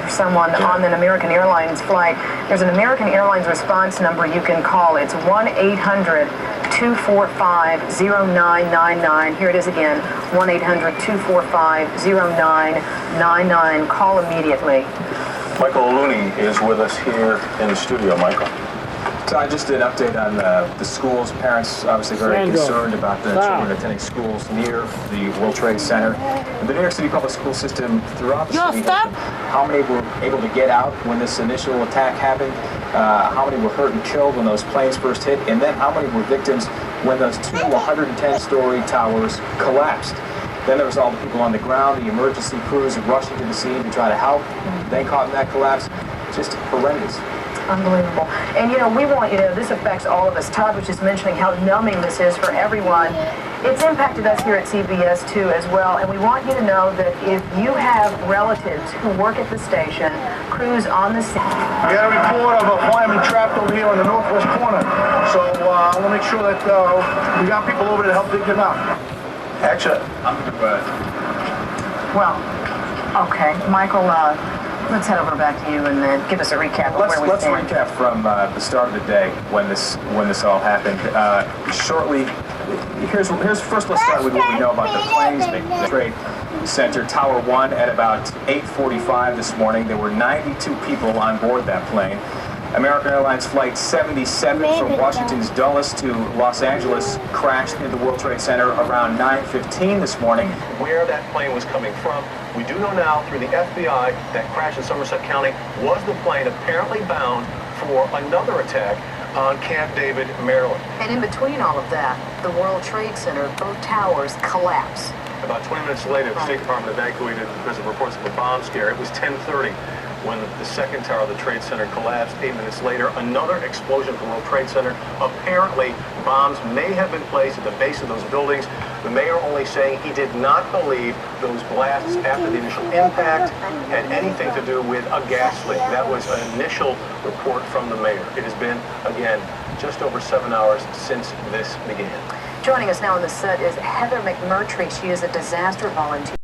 for someone on an American Airlines flight, there's an American Airlines response number you can call. It's 1-800-245-0999. Here it is again, 1-800-245-0999. Call immediately. Michael Looney is with us here in the studio. Michael. So I just did an update on the schools. Parents obviously very concerned about the children attending schools near the World Trade Center. The New York City public school system throughout the city, how many were able to get out when this initial attack happened? How many were hurt and killed when those planes first hit? And then how many were victims when those two 110-story towers collapsed? Then there was all the people on the ground, the emergency crews rushing to the scene to try to help. They caught in that collapse. Just horrendous. Unbelievable. And, we want, this affects all of us. Todd was just mentioning how numbing this is for everyone. It's impacted us here at CBS, too, as well. And we want you to know that if you have relatives who work at the station, crews on the scene. We got a report of a fireman trapped over here in the northwest corner. So I want to make sure that we got people over there to help dig them out. Actually, Well, okay. Michael, let's head over back to you and then give us a recap of where we Let's stand. recap from the start of the day when this all happened. Shortly, let's start with what we know about the planes. The Trade Center, Tower 1, at about 8:45 this morning. There were 92 people on board that plane. American Airlines Flight 77 from Washington's Dulles to Los Angeles crashed into the World Trade Center around 9:15 this morning. where that plane was coming from. We do know now through the FBI that crash in Somerset County was the plane apparently bound for another attack on Camp David, Maryland. And in between all of that, the World Trade Center, both towers collapse. About 20 minutes later, the State Department evacuated because of reports of a bomb scare. It was 10:30 when the second tower of the Trade Center collapsed. 8 minutes later, another explosion at the World Trade Center. Apparently, bombs may have been placed at the base of those buildings. The mayor only saying he did not believe those blasts after the initial impact had anything to do with a gas leak. That was an initial report from the mayor. It has been, again, just over 7 hours since this began. Joining us now on the set is Heather McMurtry. She is a disaster volunteer.